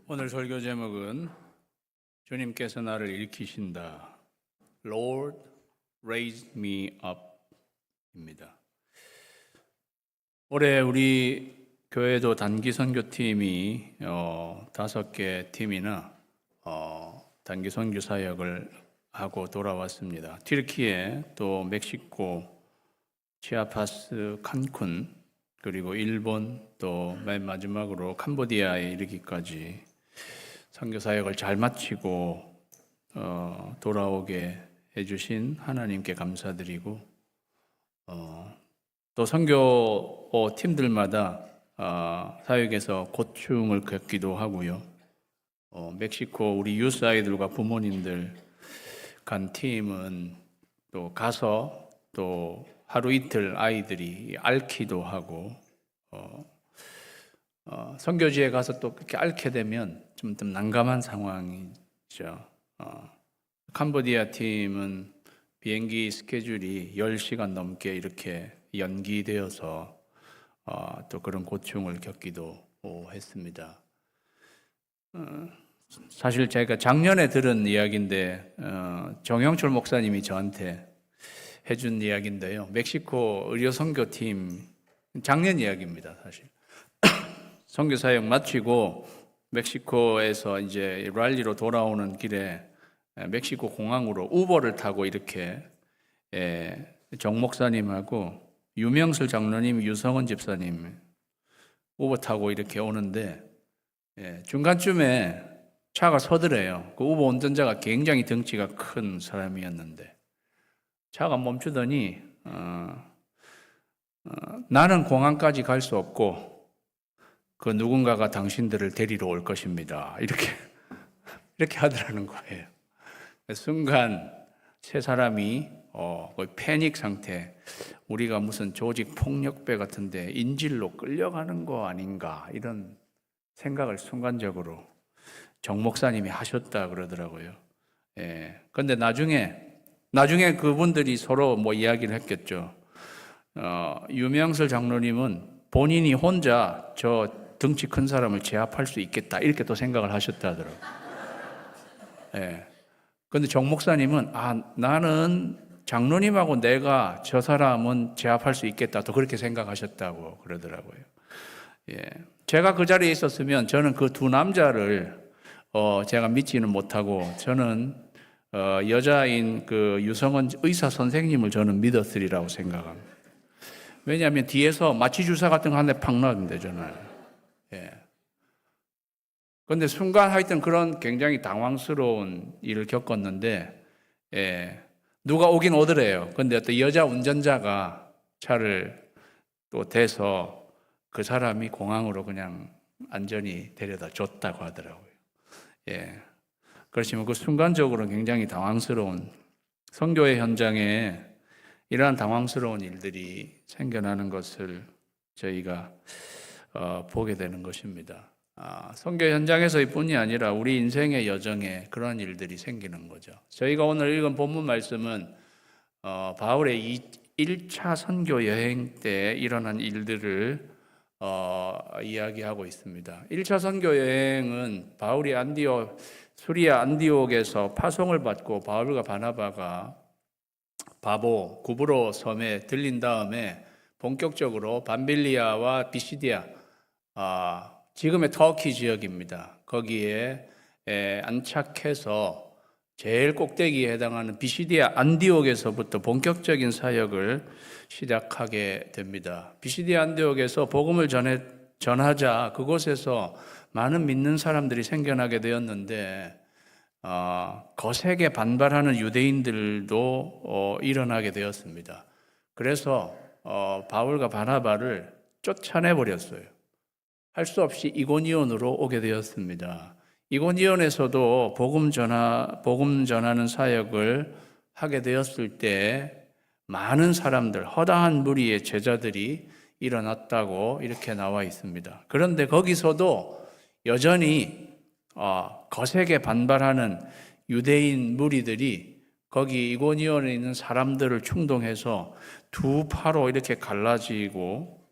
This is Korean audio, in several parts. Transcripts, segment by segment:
오늘 설교 제목은 주님께서 나를 일으키신다. Lord, raise me up 입니다. 올해 우리 교회도 단기 선교팀이 5개 팀이나 단기 선교 사역을 하고 돌아왔습니다. 튀르키예, 또 멕시코, 치아파스, 칸쿤, 그리고 일본, 또 맨 마지막으로 캄보디아에 이르기까지 선교 사역을 잘 마치고 돌아오게 해주신 하나님께 감사드리고, 또 선교 팀들마다 사역에서 고충을 겪기도 하고요. 멕시코 우리 유스 아이들과 부모님들 간 팀은 또 가서 또 하루 이틀 아이들이 앓기도 하고, 선교지에 가서 또 그렇게 앓게 되면 좀 난감한 상황이죠. 캄보디아 팀은 비행기 스케줄이 10시간 넘게 이렇게 연기되어서 또 그런 고충을 겪기도 했습니다. 사실 제가 작년에 들은 이야기인데 정영철 목사님이 저한테 해준 이야기인데요. 멕시코 의료 선교팀 작년 이야기입니다, 사실. 선교 사역 마치고 멕시코에서 이제 랄리로 돌아오는 길에 멕시코 공항으로 우버를 타고 이렇게 정 목사님하고 유명슬 장로님, 유성원 집사님 우버 타고 이렇게 오는데 중간쯤에 차가 서더래요. 그 우버 운전자가 굉장히 덩치가 큰 사람이었는데 차가 멈추더니 나는 공항까지 갈 수 없고 그 누군가가 당신들을 데리러 올 것입니다. 이렇게 하더라는 거예요. 순간 세 사람이 거의 패닉 상태, 우리가 무슨 조직 폭력배 같은데 인질로 끌려가는 거 아닌가 이런 생각을 순간적으로 정 목사님이 하셨다 그러더라고요. 그런데 나중에 그분들이 서로 뭐 이야기를 했겠죠. 유명슬 장로님은 본인이 혼자 저 덩치 큰 사람을 제압할 수 있겠다 이렇게 또 생각을 하셨다 하더라고요. 그런데 정 목사님은 나는 장로님하고 내가 저 사람은 제압할 수 있겠다 또 그렇게 생각하셨다고 그러더라고요. 제가 그 자리에 있었으면 저는 그 두 남자를 제가 믿지는 못하고 저는 여자인 그 유성원 의사 선생님을 저는 믿었으리라고 생각합니다. 왜냐하면 뒤에서 마취 주사 같은 거 한 대 팍 넣으면 되잖아요. 그런데 순간 하여튼 그런 굉장히 당황스러운 일을 겪었는데, 누가 오긴 오더래요. 그런데 어떤 여자 운전자가 차를 또 대서 그 사람이 공항으로 그냥 안전히 데려다 줬다고 하더라고요. 그렇지만 그 순간적으로 굉장히 당황스러운 선교의 현장에 이러한 당황스러운 일들이 생겨나는 것을 저희가 보게 되는 것입니다. 선교 현장에서의 뿐이 아니라 우리 인생의 여정에 그런 일들이 생기는 거죠. 저희가 오늘 읽은 본문 말씀은 바울의 1차 선교 여행 때 일어난 일들을 이야기하고 있습니다. 1차 선교 여행은 바울이 수리아 안디옥에서 파송을 받고 바울과 바나바가 바보 구브로 섬에 들린 다음에 본격적으로 밤빌리아와 비시디아, 지금의 터키 지역입니다. 거기에 안착해서 제일 꼭대기에 해당하는 비시디아 안디옥에서부터 본격적인 사역을 시작하게 됩니다. 비시디아 안디옥에서 복음을 전하자 그곳에서 많은 믿는 사람들이 생겨나게 되었는데 거세게 반발하는 유대인들도 일어나게 되었습니다. 그래서 바울과 바나바를 쫓아내버렸어요. 할 수 없이 이고니온으로 오게 되었습니다. 이고니온에서도 복음 전하는 사역을 하게 되었을 때 많은 사람들, 허다한 무리의 제자들이 일어났다고 이렇게 나와 있습니다. 그런데 거기서도 여전히 거세게 반발하는 유대인 무리들이 거기 이고니온에 있는 사람들을 충동해서 두 파로 이렇게 갈라지고,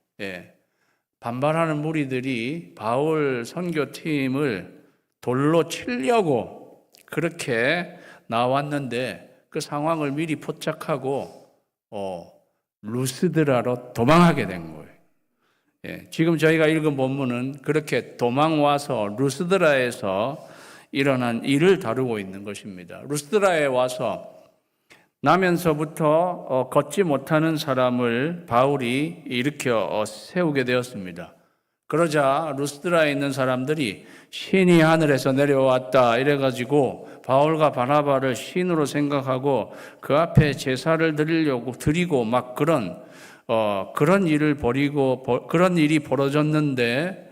반발하는 무리들이 바울 선교팀을 돌로 치려고 그렇게 나왔는데 그 상황을 미리 포착하고 루스드라로 도망하게 된 거예요. 지금 저희가 읽은 본문은 그렇게 도망와서 루스드라에서 일어난 일을 다루고 있는 것입니다. 루스드라에 와서 나면서부터 걷지 못하는 사람을 바울이 일으켜 세우게 되었습니다. 그러자 루스드라에 있는 사람들이 신이 하늘에서 내려왔다 이래가지고 바울과 바나바를 신으로 생각하고 그 앞에 제사를 드리고 막 그런 일을 벌이고 그런 일이 벌어졌는데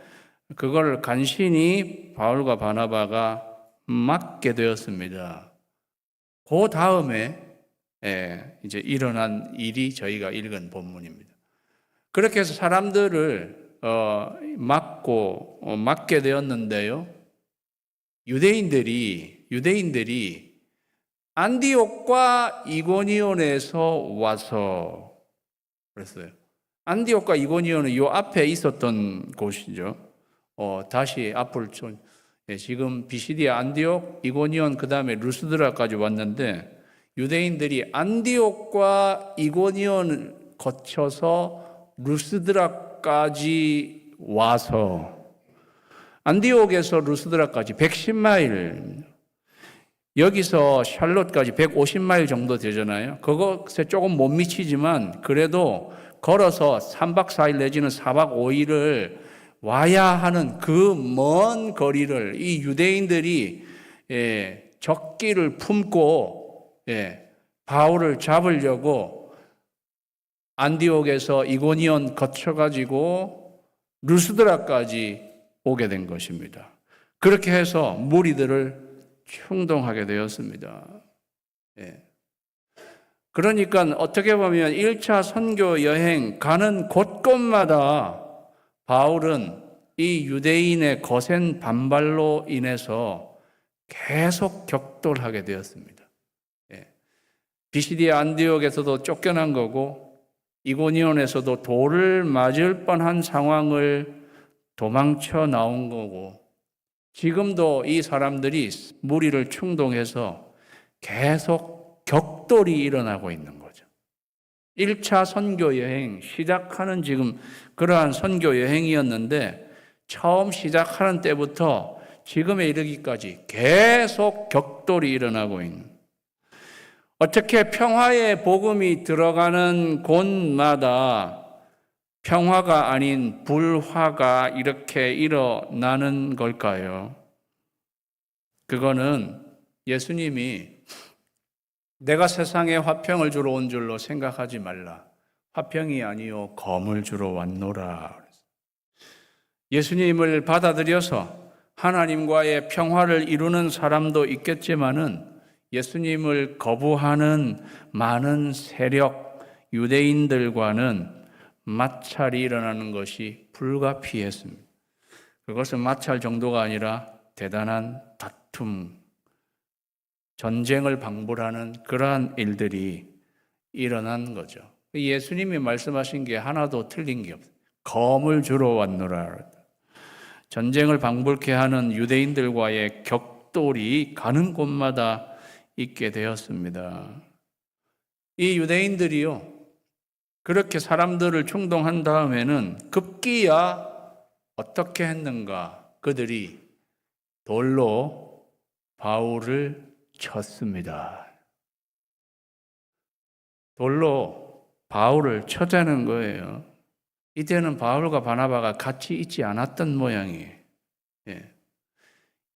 그걸 간신히 바울과 바나바가 막게 되었습니다. 그 다음에 이제 일어난 일이 저희가 읽은 본문입니다. 그렇게 해서 사람들을 막게 되었는데요. 유대인들이 안디옥과 이고니온에서 와서 그랬어요. 안디옥과 이고니온은 요 앞에 있었던 곳이죠. 다시 앞을 지금 비시디아 안디옥, 이고니온 그 다음에 루스드라까지 왔는데 유대인들이 안디옥과 이고니온을 거쳐서 루스드라까지 와서 안디옥에서 루스드라까지 110마일, 여기서 샬롯까지 150마일 정도 되잖아요. 그것에 조금 못 미치지만 그래도 걸어서 3박 4일 내지는 4박 5일을 와야 하는 그 먼 거리를 이 유대인들이 적기를 품고 바울을 잡으려고 안디옥에서 이고니온 거쳐가지고 루스드라까지 오게 된 것입니다. 그렇게 해서 무리들을 충동하게 되었습니다. 그러니까 어떻게 보면 1차 선교 여행 가는 곳곳마다 바울은 이 유대인의 거센 반발로 인해서 계속 격돌하게 되었습니다. 비시디아 안디옥에서도 쫓겨난 거고 이고니온에서도 돌을 맞을 뻔한 상황을 도망쳐 나온 거고 지금도 이 사람들이 무리를 충동해서 계속 격돌이 일어나고 있는 거죠. 1차 선교 여행 시작하는 지금 그러한 선교 여행이었는데 처음 시작하는 때부터 지금에 이르기까지 계속 격돌이 일어나고 있는, 어떻게 평화의 복음이 들어가는 곳마다 평화가 아닌 불화가 이렇게 일어나는 걸까요? 그거는 예수님이 내가 세상에 화평을 주러 온 줄로 생각하지 말라. 화평이 아니요 검을 주러 왔노라. 예수님을 받아들여서 하나님과의 평화를 이루는 사람도 있겠지만은 예수님을 거부하는 많은 세력, 유대인들과는 마찰이 일어나는 것이 불가피했습니다. 그것은 마찰 정도가 아니라 대단한 다툼, 전쟁을 방불하는 그러한 일들이 일어난 거죠. 예수님이 말씀하신 게 하나도 틀린 게 없어요. 검을 주러 왔노라. 전쟁을 방불케 하는 유대인들과의 격돌이 가는 곳마다 있게 되었습니다. 이 유대인들이요, 그렇게 사람들을 충동한 다음에는 급기야 어떻게 했는가? 그들이 돌로 바울을 쳤습니다. 돌로 바울을 쳤다는 거예요. 이때는 바울과 바나바가 같이 있지 않았던 모양이에요.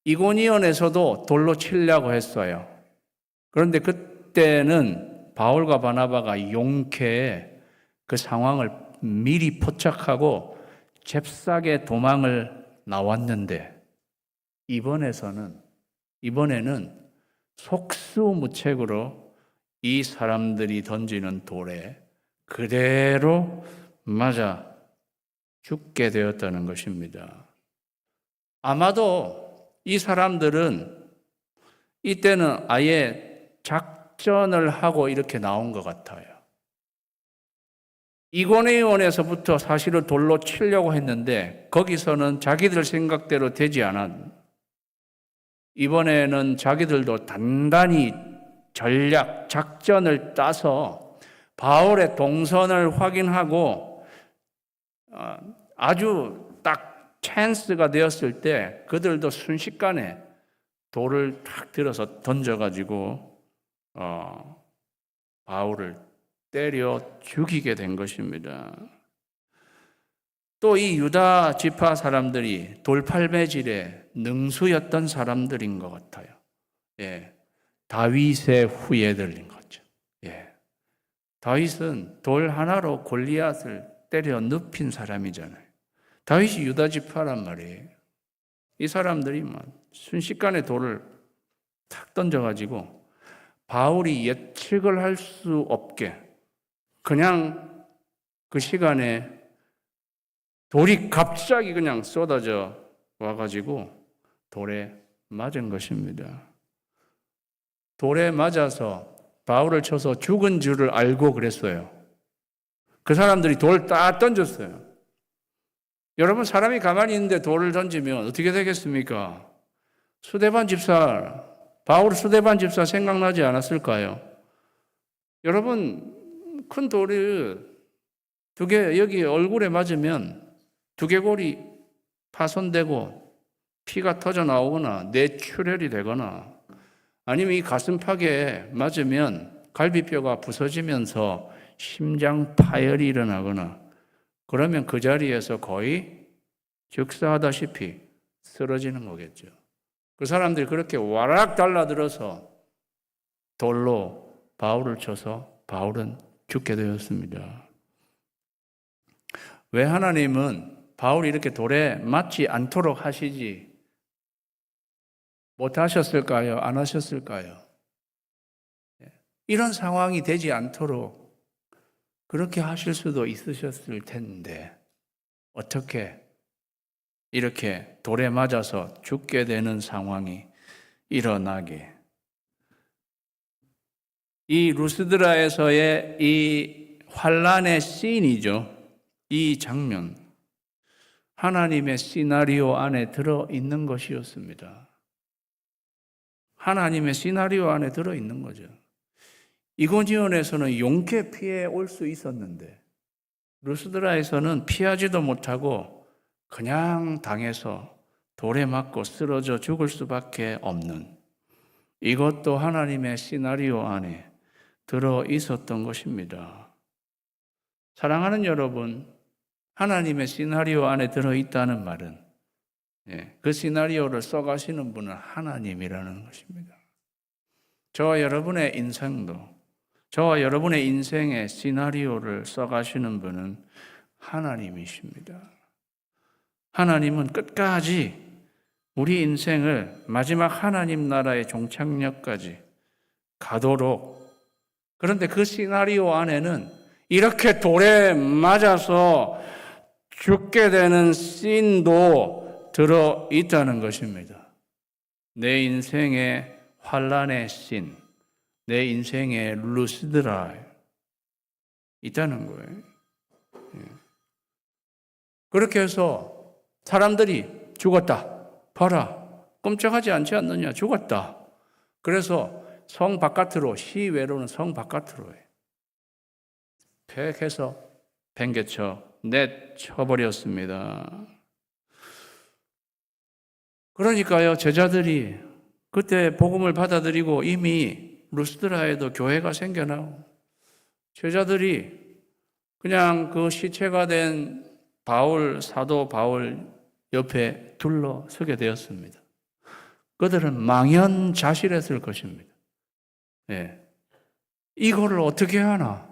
이고니온에서도 돌로 치려고 했어요. 그런데 그때는 바울과 바나바가 용케 그 상황을 미리 포착하고 잽싸게 도망을 나왔는데 이번에는 속수무책으로 이 사람들이 던지는 돌에 그대로 맞아 죽게 되었다는 것입니다. 아마도 이 사람들은 이때는 아예 작전을 하고 이렇게 나온 것 같아요. 이고니온에서부터 사실은 돌로 치려고 했는데 거기서는 자기들 생각대로 되지 않았. 이번에는 자기들도 단단히 전략, 작전을 짜서 바울의 동선을 확인하고 아주 딱 찬스가 되었을 때 그들도 순식간에 돌을 탁 들어서 던져가지고 바울을 때려 죽이게 된 것입니다. 또 이 유다 지파 사람들이 돌팔매질에 능수였던 사람들인 것 같아요. 예, 다윗의 후예들인 거죠. 예, 다윗은 돌 하나로 골리앗을 때려 눕힌 사람이잖아요. 다윗이 유다 지파란 말이에요. 이 사람들이 순식간에 돌을 탁 던져가지고 바울이 예측을 할 수 없게 그냥 그 시간에 돌이 갑자기 그냥 쏟아져 와가지고 돌에 맞은 것입니다. 돌에 맞아서 바울을 쳐서 죽은 줄을 알고 그랬어요. 그 사람들이 돌을 딱 던졌어요. 여러분, 사람이 가만히 있는데 돌을 던지면 어떻게 되겠습니까? 스데반 집사, 바울 스데반 집사 생각나지 않았을까요? 여러분, 큰 돌이 두 개 여기 얼굴에 맞으면 두개골이 파손되고 피가 터져 나오거나 뇌출혈이 되거나 아니면 이 가슴팍에 맞으면 갈비뼈가 부서지면서 심장 파열이 일어나거나 그러면 그 자리에서 거의 즉사하다시피 쓰러지는 거겠죠. 그 사람들이 그렇게 와락 달라들어서 돌로 바울을 쳐서 바울은 죽게 되었습니다. 왜 하나님은 바울이 이렇게 돌에 맞지 않도록 하시지 못하셨을까요? 안 하셨을까요? 이런 상황이 되지 않도록 그렇게 하실 수도 있으셨을 텐데 어떻게 이렇게 돌에 맞아서 죽게 되는 상황이 일어나게. 이 루스드라에서의 이 환란의 씬이죠. 이 장면, 하나님의 시나리오 안에 들어있는 것이었습니다. 하나님의 시나리오 안에 들어있는 거죠. 이고니온에서는 용케 피해 올 수 있었는데 루스드라에서는 피하지도 못하고 그냥 당해서 돌에 맞고 쓰러져 죽을 수밖에 없는, 이것도 하나님의 시나리오 안에 들어있었던 것입니다. 사랑하는 여러분, 하나님의 시나리오 안에 들어있다는 말은 그 시나리오를 써가시는 분은 하나님이라는 것입니다. 저와 여러분의 인생도, 저와 여러분의 인생의 시나리오를 써가시는 분은 하나님이십니다. 하나님은 끝까지 우리 인생을 마지막 하나님 나라의 종착역까지 가도록, 그런데 그 시나리오 안에는 이렇게 돌에 맞아서 죽게 되는 씬도 들어있다는 것입니다. 내 인생의 환란의 씬, 내 인생의 루스드라에 있다는 거예요. 그렇게 해서 사람들이 죽었다, 봐라, 끔찍하지 않지 않느냐, 죽었다. 그래서 성 바깥으로, 시외로는 성 바깥으로 해. 팩해서 팽개쳐 내쳐버렸습니다. 그러니까요, 제자들이 그때 복음을 받아들이고 이미 루스드라에도 교회가 생겨나고 제자들이 그냥 그 시체가 된 바울, 사도 바울 옆에 둘러서게 되었습니다. 그들은 망연자실했을 것입니다. 이거를 어떻게 하나?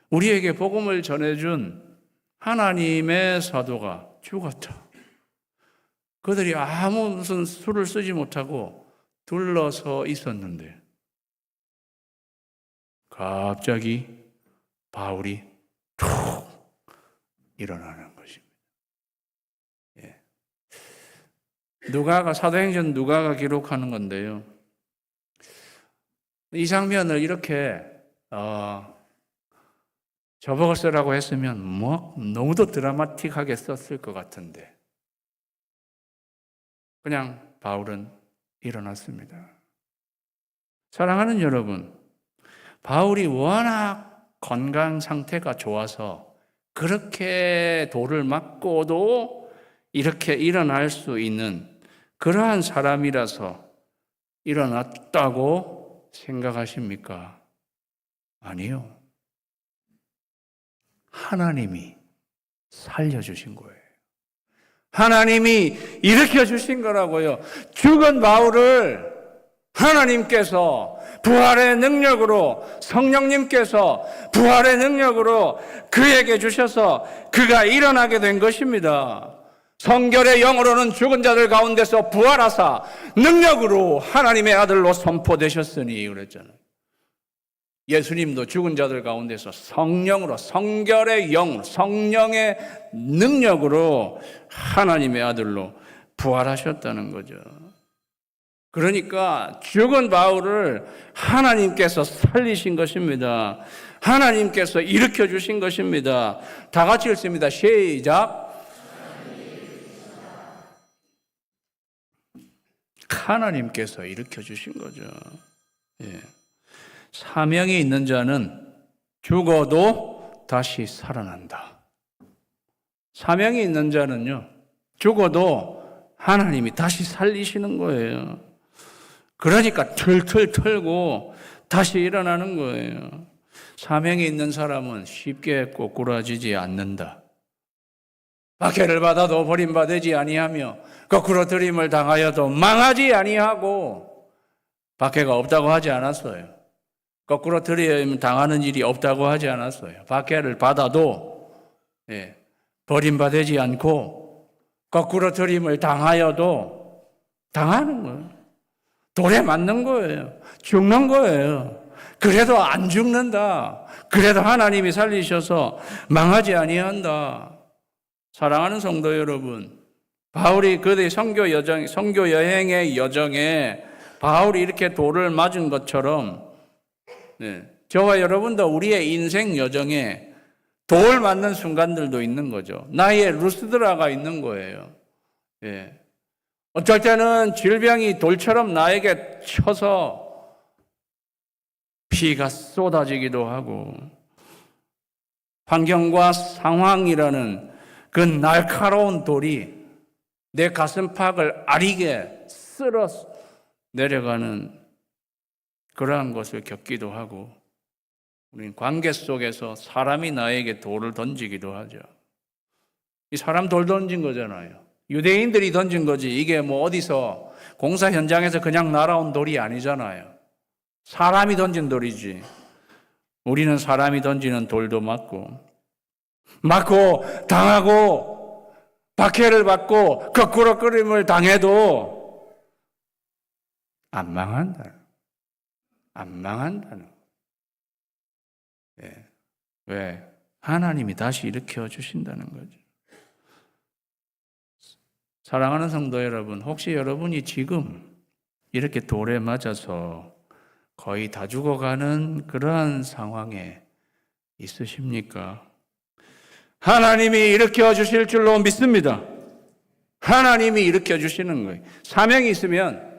우리에게 복음을 전해준 하나님의 사도가 죽었다. 그들이 아무 무슨 수를 쓰지 못하고 둘러서 있었는데 갑자기 바울이 툭 일어나는 것입니다. 누가가, 사도행전 누가가 기록하는 건데요. 이 장면을 이렇게 저벅을 쓰라고 했으면 너무도 드라마틱하게 썼을 것 같은데 그냥 바울은 일어났습니다. 사랑하는 여러분, 바울이 워낙 건강 상태가 좋아서 그렇게 돌을 맞고도 이렇게 일어날 수 있는 그러한 사람이라서 일어났다고 생각하십니까? 아니요. 하나님이 살려주신 거예요. 하나님이 일으켜 주신 거라고요. 죽은 바울을 하나님께서 부활의 능력으로, 성령님께서 부활의 능력으로 그에게 주셔서 그가 일어나게 된 것입니다. 성결의 영으로는 죽은 자들 가운데서 부활하사 능력으로 하나님의 아들로 선포되셨으니 그랬잖아요. 예수님도 죽은 자들 가운데서 성령으로, 성결의 영, 성령의 능력으로 하나님의 아들로 부활하셨다는 거죠. 그러니까 죽은 바울을 하나님께서 살리신 것입니다. 하나님께서 일으켜 주신 것입니다. 다 같이 읽습니다. 시작. 하나님께서 일으켜 주신 거죠. 예. 사명이 있는 자는 죽어도 다시 살아난다. 사명이 있는 자는요, 죽어도 하나님이 다시 살리시는 거예요. 그러니까 틀틀 털고 다시 일어나는 거예요. 사명이 있는 사람은 쉽게 꼬꾸라지지 않는다. 박해를 받아도 버림받지 아니하며 거꾸로 들임을 당하여도 망하지 아니하고, 박해가 없다고 하지 않았어요. 거꾸로 들임 당하는 일이 없다고 하지 않았어요. 박해를 받아도 버림받지 않고 거꾸로 들임을 당하여도 당하는 거예요. 돌에 맞는 거예요. 죽는 거예요. 그래도 안 죽는다. 그래도 하나님이 살리셔서 망하지 아니한다. 사랑하는 성도 여러분, 바울이 그의 선교 여행의 여정에 바울이 이렇게 돌을 맞은 것처럼 저와 여러분도 우리의 인생 여정에 돌 맞는 순간들도 있는 거죠. 나의 루스드라가 있는 거예요. 어쩔 때는 질병이 돌처럼 나에게 쳐서 피가 쏟아지기도 하고, 환경과 상황이라는 그 날카로운 돌이 내 가슴팍을 아리게 쓸어 내려가는 그러한 것을 겪기도 하고, 우리는 관계 속에서 사람이 나에게 돌을 던지기도 하죠. 이 사람 돌 던진 거잖아요. 유대인들이 던진 거지. 이게 뭐 어디서 공사 현장에서 그냥 날아온 돌이 아니잖아요. 사람이 던진 돌이지. 우리는 사람이 던지는 돌도 맞고 당하고 박해를 받고 거꾸로 끌림을 당해도 안 망한다. 안 망한다는. 왜? 하나님이 다시 일으켜 주신다는 거죠. 사랑하는 성도 여러분, 혹시 여러분이 지금 이렇게 돌에 맞아서 거의 다 죽어가는 그러한 상황에 있으십니까? 하나님이 일으켜 주실 줄로 믿습니다. 하나님이 일으켜 주시는 거예요. 사명이 있으면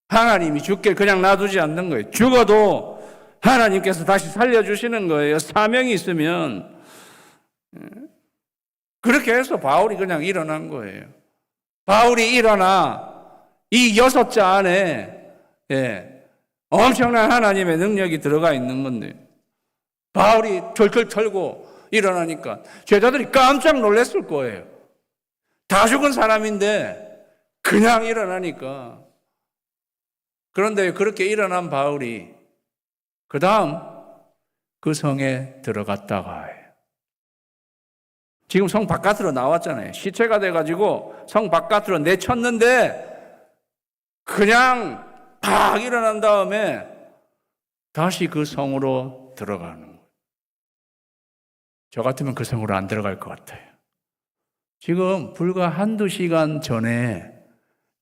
하나님이 죽길 그냥 놔두지 않는 거예요. 죽어도 하나님께서 다시 살려주시는 거예요. 사명이 있으면. 그렇게 해서 바울이 그냥 일어난 거예요. 바울이 일어나 이 6자 안에 엄청난 하나님의 능력이 들어가 있는 건데, 바울이 털털 털고 일어나니까 제자들이 깜짝 놀랐을 거예요. 다 죽은 사람인데 그냥 일어나니까. 그런데 그렇게 일어난 바울이 그 다음 그 성에 들어갔다가 지금 성 바깥으로 나왔잖아요. 시체가 돼가지고 성 바깥으로 내쳤는데 그냥 팍 일어난 다음에 다시 그 성으로 들어가는 거예요. 저 같으면 그 성으로 안 들어갈 것 같아요. 지금 불과 한두 시간 전에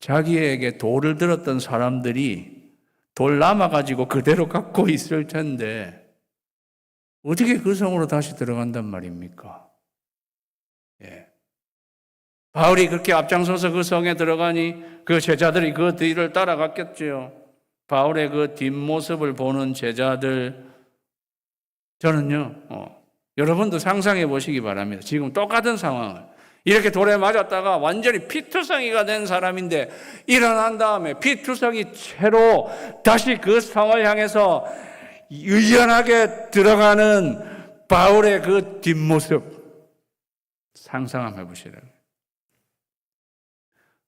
자기에게 돌을 들었던 사람들이 돌 남아가지고 그대로 갖고 있을 텐데 어떻게 그 성으로 다시 들어간단 말입니까? 바울이 그렇게 앞장서서 그 성에 들어가니 그 제자들이 그 뒤를 따라갔겠지요. 바울의 그 뒷모습을 보는 제자들, 저는요, 여러분도 상상해 보시기 바랍니다. 지금 똑같은 상황을. 이렇게 돌에 맞았다가 완전히 피투성이가 된 사람인데 일어난 다음에 피투성이 채로 다시 그 성을 향해서 유연하게 들어가는 바울의 그 뒷모습 상상 한번 해보시라고요.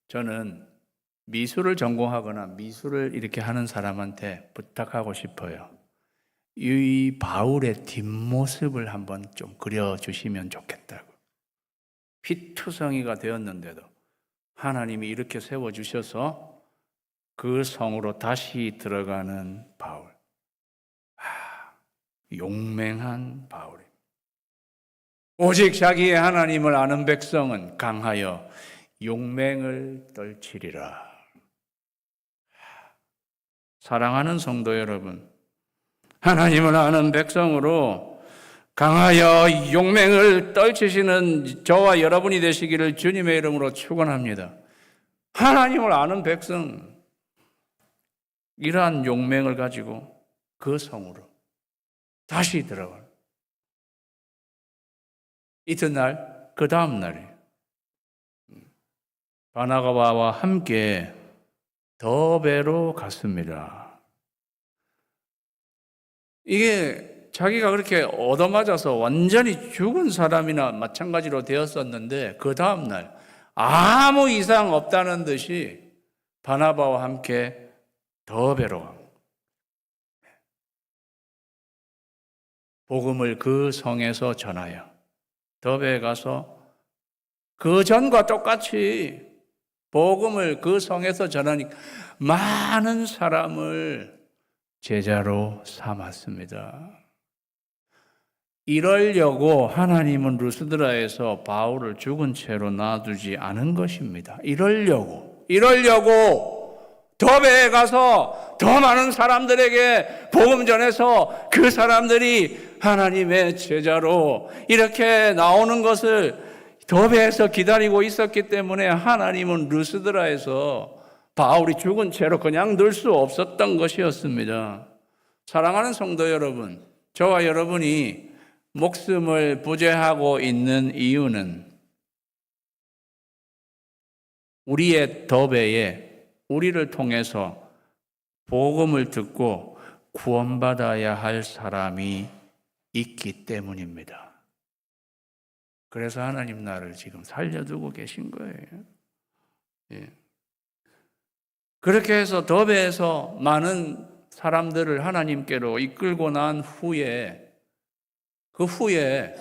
저는 미술을 전공하거나 미술을 이렇게 하는 사람한테 부탁하고 싶어요. 이 바울의 뒷모습을 한번 좀 그려주시면 좋겠다고. 피투성이가 되었는데도 하나님이 이렇게 세워주셔서 그 성으로 다시 들어가는 바울. 용맹한 바울입니다. 오직 자기의 하나님을 아는 백성은 강하여 용맹을 떨치리라. 사랑하는 성도 여러분, 하나님을 아는 백성으로 강하여 용맹을 떨치시는 저와 여러분이 되시기를 주님의 이름으로 축원합니다. 하나님을 아는 백성, 이러한 용맹을 가지고 그 성으로 다시 들어가는 이튿날, 그 다음 날에 바나바와 함께 더베로 갔습니다. 이게 자기가 그렇게 얻어맞아서 완전히 죽은 사람이나 마찬가지로 되었었는데 그 다음 날 아무 이상 없다는 듯이 바나바와 함께 더베로 간 거예요. 복음을 그 성에서 전하여 더베에 가서 그 전과 똑같이 복음을 그 성에서 전하니까 많은 사람을 제자로 삼았습니다. 이러려고 하나님은 루스드라에서 바울을 죽은 채로 놔두지 않은 것입니다. 이러려고 더베에 가서 더 많은 사람들에게 복음 전해서 그 사람들이 하나님의 제자로 이렇게 나오는 것을 더베에서 기다리고 있었기 때문에 하나님은 루스드라에서 바울이 죽은 채로 그냥 늘 수 없었던 것이었습니다. 사랑하는 성도 여러분, 저와 여러분이 목숨을 부재하고 있는 이유는 우리의 더베에 우리를 통해서 복음을 듣고 구원받아야 할 사람이 있기 때문입니다. 그래서 하나님 나를 지금 살려두고 계신 거예요. 예. 그렇게 해서 더베에서 많은 사람들을 하나님께로 이끌고 난 후에 그 후에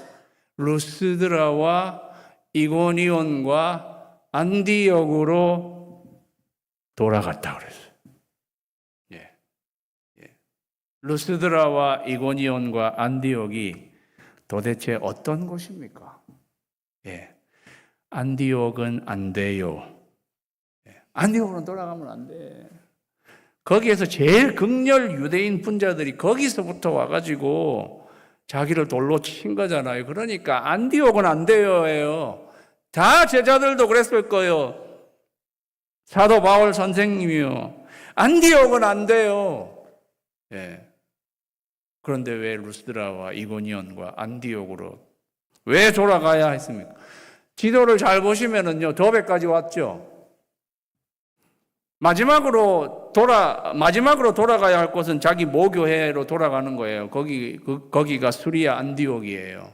루스드라와 이고니온과 안디옥으로 돌아갔다 그랬어요. 예. 예. 루스드라와 이고니온과 안디옥이 도대체 어떤 곳입니까? 예. 안디옥은 안 돼요. 예. 안디옥으로 돌아가면 안 돼. 거기에서 제일 극렬 유대인 분자들이 거기서부터 와가지고 자기를 돌로 친 거잖아요. 그러니까 안디옥은 안 돼요예요. 다 제자들도 그랬을 거예요. 사도 바울 선생님이요. 안디옥은 안 돼요. 예. 그런데 왜 루스드라와 이고니온과 안디옥으로 왜 돌아가야 했습니까? 지도를 잘 보시면은요, 더베까지 왔죠. 마지막으로 돌아가야 할 곳은 자기 모교회로 돌아가는 거예요. 거기가 수리아 안디옥이에요.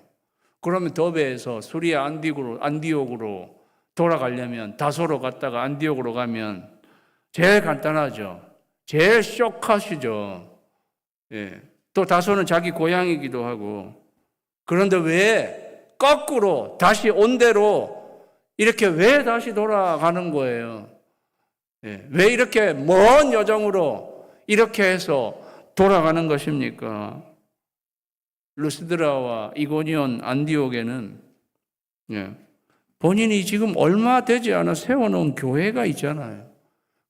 그러면 더베에서 수리아 안디옥으로 돌아가려면 다소로 갔다가 안디옥으로 가면 제일 간단하죠. 제일 쇼컷이죠. 예. 또 다소는 자기 고향이기도 하고. 그런데 왜 거꾸로 다시 온 대로 이렇게 왜 다시 돌아가는 거예요? 예. 왜 이렇게 먼 여정으로 이렇게 해서 돌아가는 것입니까? 루스드라와 이고니온 안디옥에는 본인이 지금 얼마 되지 않아 세워놓은 교회가 있잖아요.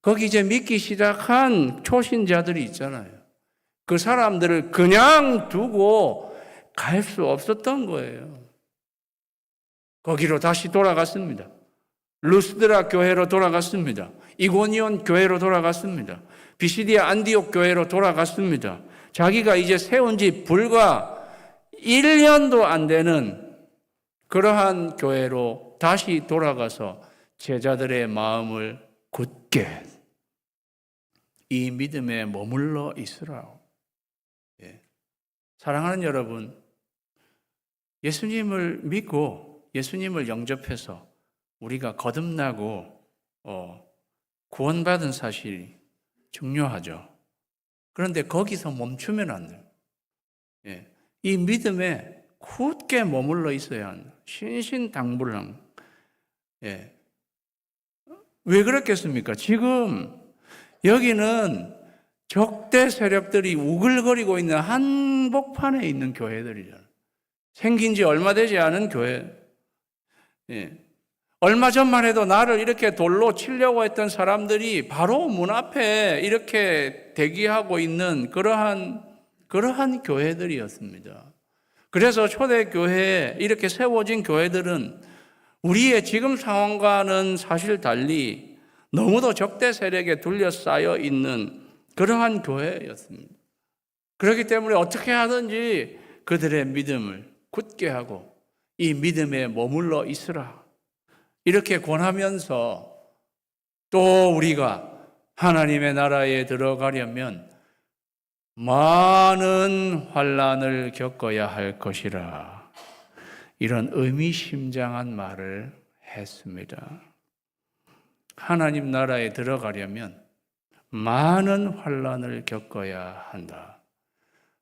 거기 이제 믿기 시작한 초신자들이 있잖아요. 그 사람들을 그냥 두고 갈 수 없었던 거예요. 거기로 다시 돌아갔습니다. 루스드라 교회로 돌아갔습니다. 이고니온 교회로 돌아갔습니다. 비시디아 안디옥 교회로 돌아갔습니다. 자기가 이제 세운 지 불과 1년도 안 되는 그러한 교회로 다시 돌아가서 제자들의 마음을 굳게 이 믿음에 머물러 있으라. 사랑하는 여러분, 예수님을 믿고 예수님을 영접해서 우리가 거듭나고 구원받은 사실이 중요하죠. 그런데 거기서 멈추면 안 돼요. 이 믿음에 굳게 머물러 있어야 한다. 신신당부랑. 왜 그렇겠습니까? 지금 여기는 적대 세력들이 우글거리고 있는 한복판에 있는 교회들이잖아요. 생긴 지 얼마 되지 않은 교회. 얼마 전만 해도 나를 이렇게 돌로 치려고 했던 사람들이 바로 문 앞에 이렇게 대기하고 있는 그러한 교회들이었습니다. 그래서 초대교회에 이렇게 세워진 교회들은 우리의 지금 상황과는 사실 달리 너무도 적대 세력에 둘러싸여 있는 그러한 교회였습니다. 그렇기 때문에 어떻게 하든지 그들의 믿음을 굳게 하고 이 믿음에 머물러 있으라. 이렇게 권하면서 또 우리가 하나님의 나라에 들어가려면 많은 환난을 겪어야 할 것이라. 이런 의미심장한 말을 했습니다. 하나님 나라에 들어가려면 많은 환난을 겪어야 한다.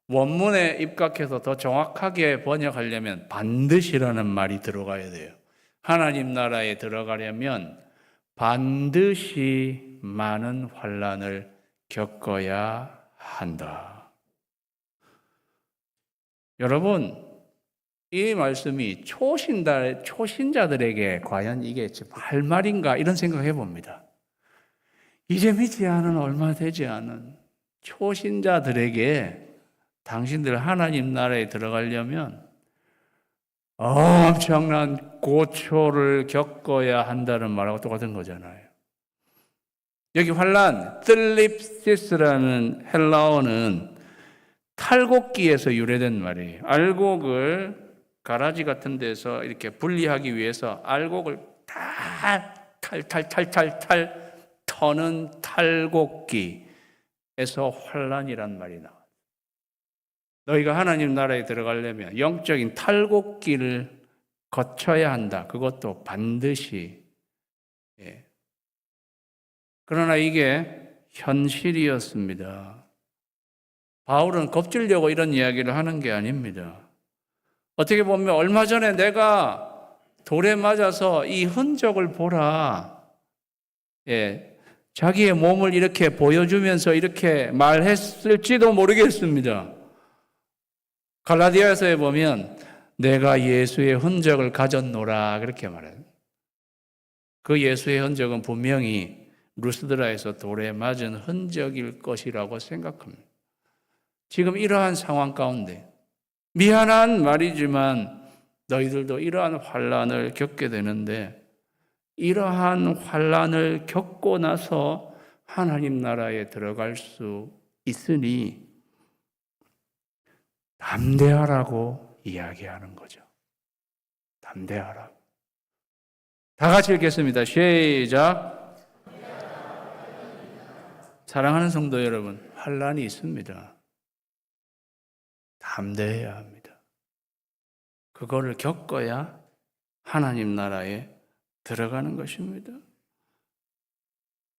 원문에 입각해서 더 정확하게 번역하려면 반드시라는 말이 들어가야 돼요. 하나님 나라에 들어가려면 반드시 많은 환난을 겪어야 한다. 여러분, 이 말씀이 초신자들에게 과연 이게 할 말인가 이런 생각해 봅니다. 이제 믿지 않은 얼마 되지 않은 초신자들에게 당신들 하나님 나라에 들어가려면 엄청난 고초를 겪어야 한다는 말하고 똑같은 거잖아요. 여기 환난, 뜰립시스라는 헬라어는 탈곡기에서 유래된 말이에요. 알곡을 가라지 같은 데서 이렇게 분리하기 위해서 알곡을 탈 터는 탈곡기에서 환난이란 말이 나와요. 너희가 하나님 나라에 들어가려면 영적인 탈곡기를 거쳐야 한다. 그것도 반드시. 그러나 이게 현실이었습니다. 바울은 겁주려고 이런 이야기를 하는 게 아닙니다. 어떻게 보면 얼마 전에 내가 돌에 맞아서 이 흔적을 보라. 자기의 몸을 이렇게 보여주면서 이렇게 말했을지도 모르겠습니다. 갈라디아서에 보면 내가 예수의 흔적을 가졌노라 그렇게 말해요. 그 예수의 흔적은 분명히 루스드라에서 돌에 맞은 흔적일 것이라고 생각합니다. 지금 이러한 상황 가운데 미안한 말이지만 너희들도 이러한 환난을 겪게 되는데 이러한 환난을 겪고 나서 하나님 나라에 들어갈 수 있으니 담대하라고 이야기하는 거죠. 담대하라고. 다 같이 읽겠습니다. 시작. 사랑하는 성도 여러분, 환난이 있습니다. 담대해야 합니다. 그거를 겪어야 하나님 나라에 들어가는 것입니다.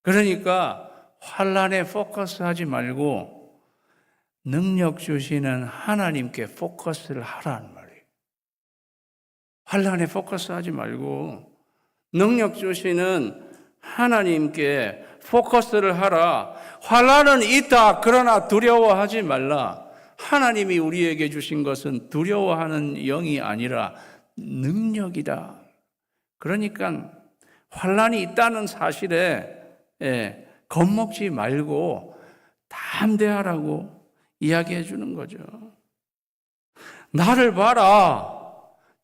그러니까 환난에 포커스하지 말고 능력 주시는 하나님께 포커스를 하라는 말이에요. 환난에 포커스하지 말고 능력 주시는 하나님께 포커스를 하라. 환난은 있다. 그러나 두려워하지 말라. 하나님이 우리에게 주신 것은 두려워하는 영이 아니라 능력이다. 그러니까 환난이 있다는 사실에 겁먹지 말고 담대하라고 이야기해 주는 거죠. 나를 봐라.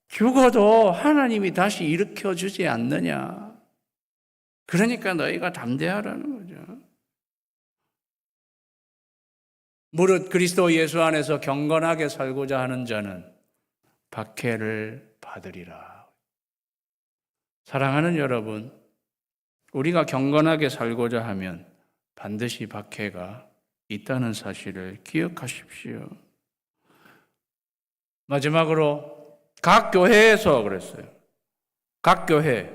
죽어도 하나님이 다시 일으켜 주지 않느냐. 그러니까 너희가 담대하라는 거죠. 무릇 그리스도 예수 안에서 경건하게 살고자 하는 자는 박해를 받으리라. 사랑하는 여러분, 우리가 경건하게 살고자 하면 반드시 박해가 있다는 사실을 기억하십시오. 마지막으로 각 교회에서 그랬어요. 각 교회,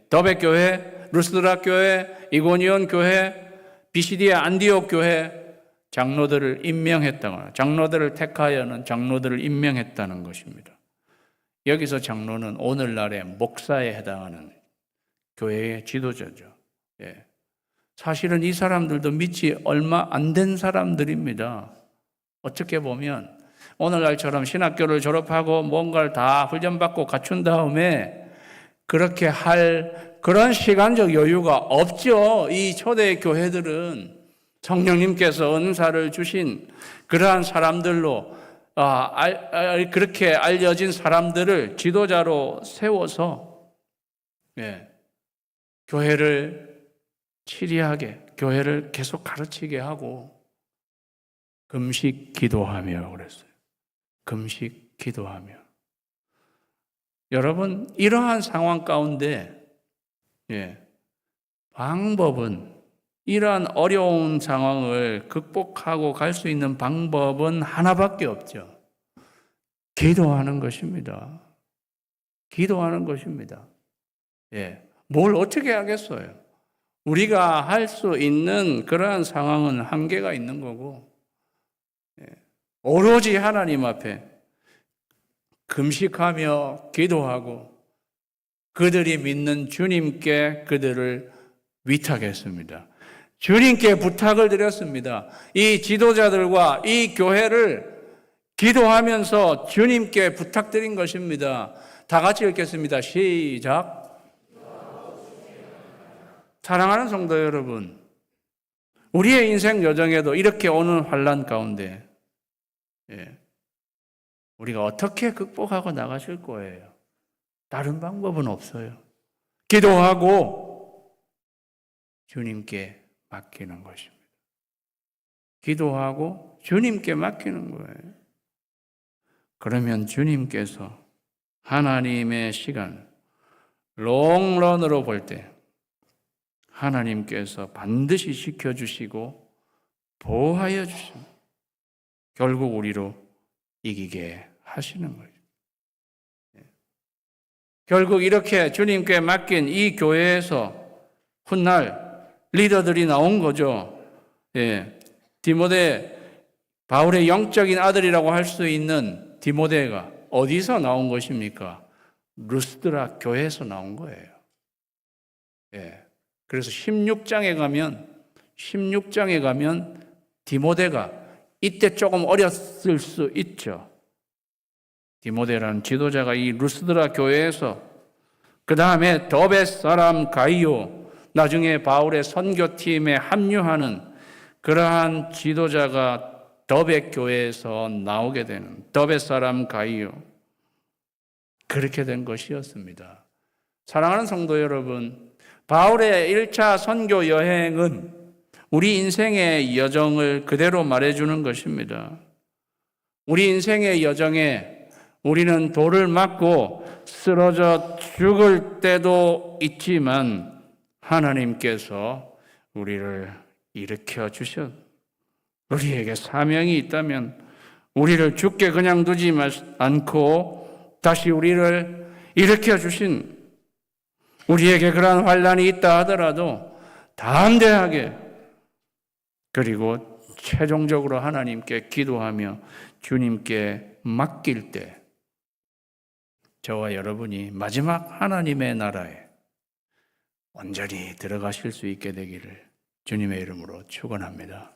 더벳 교회, 루스드라 교회, 이고니온 교회, 비시디아 안디옥 교회 장로들을 임명했다거나 장로들을 택하여는 장로들을 임명했다는 것입니다. 여기서 장로는 오늘날의 목사에 해당하는 교회의 지도자죠. 사실은 이 사람들도 믿지 얼마 안 된 사람들입니다. 어떻게 보면 오늘날처럼 신학교를 졸업하고 뭔가를 다 훈련받고 갖춘 다음에 그렇게 할 그런 시간적 여유가 없죠. 이 초대 교회들은 성령님께서 은사를 주신 그러한 사람들로 그렇게 알려진 사람들을 지도자로 세워서 교회를 치리하게, 교회를 계속 가르치게 하고 금식 기도하며 그랬어요. 금식 기도하며. 여러분, 이러한 상황 가운데 방법은, 이러한 어려운 상황을 극복하고 갈 수 있는 방법은 하나밖에 없죠. 기도하는 것입니다. 기도하는 것입니다. 뭘 어떻게 하겠어요? 우리가 할 수 있는 그러한 상황은 한계가 있는 거고, 오로지 하나님 앞에 금식하며 기도하고 그들이 믿는 주님께 그들을 위탁했습니다. 주님께 부탁을 드렸습니다. 이 지도자들과 이 교회를 기도하면서 주님께 부탁드린 것입니다. 다 같이 읽겠습니다. 시작. 사랑하는 성도 여러분, 우리의 인생 여정에도 이렇게 오는 환난 가운데 우리가 어떻게 극복하고 나가실 거예요? 다른 방법은 없어요. 기도하고 주님께 맡기는 것입니다. 기도하고 주님께 맡기는 거예요. 그러면 주님께서 하나님의 시간, 롱런으로 볼 때 하나님께서 반드시 지켜주시고 보호하여 주십니다. 결국 우리로 이기게 하시는 거죠. 결국 이렇게 주님께 맡긴 이 교회에서 훗날 리더들이 나온 거죠. 디모데, 바울의 영적인 아들이라고 할 수 있는 디모데가 어디서 나온 것입니까? 루스드라 교회에서 나온 거예요. 그래서 16장에 가면 디모데가 이때 조금 어렸을 수 있죠. 디모데라는 지도자가 이 루스드라 교회에서, 그 다음에 더벳 사람 가이오, 나중에 바울의 선교팀에 합류하는 그러한 지도자가 더벳 교회에서 나오게 되는, 더벳 사람 가이오, 그렇게 된 것이었습니다. 사랑하는 성도 여러분, 바울의 1차 선교 여행은 우리 인생의 여정을 그대로 말해주는 것입니다. 우리 인생의 여정에 우리는 돌을 맞고 쓰러져 죽을 때도 있지만 하나님께서 우리를 일으켜 주셨. 우리에게 사명이 있다면 우리를 죽게 그냥 두지 않고 다시 우리를 일으켜 주신, 우리에게 그러한 환난이 있다 하더라도 담대하게, 그리고 최종적으로 하나님께 기도하며 주님께 맡길 때 저와 여러분이 마지막 하나님의 나라에 온전히 들어가실 수 있게 되기를 주님의 이름으로 축원합니다.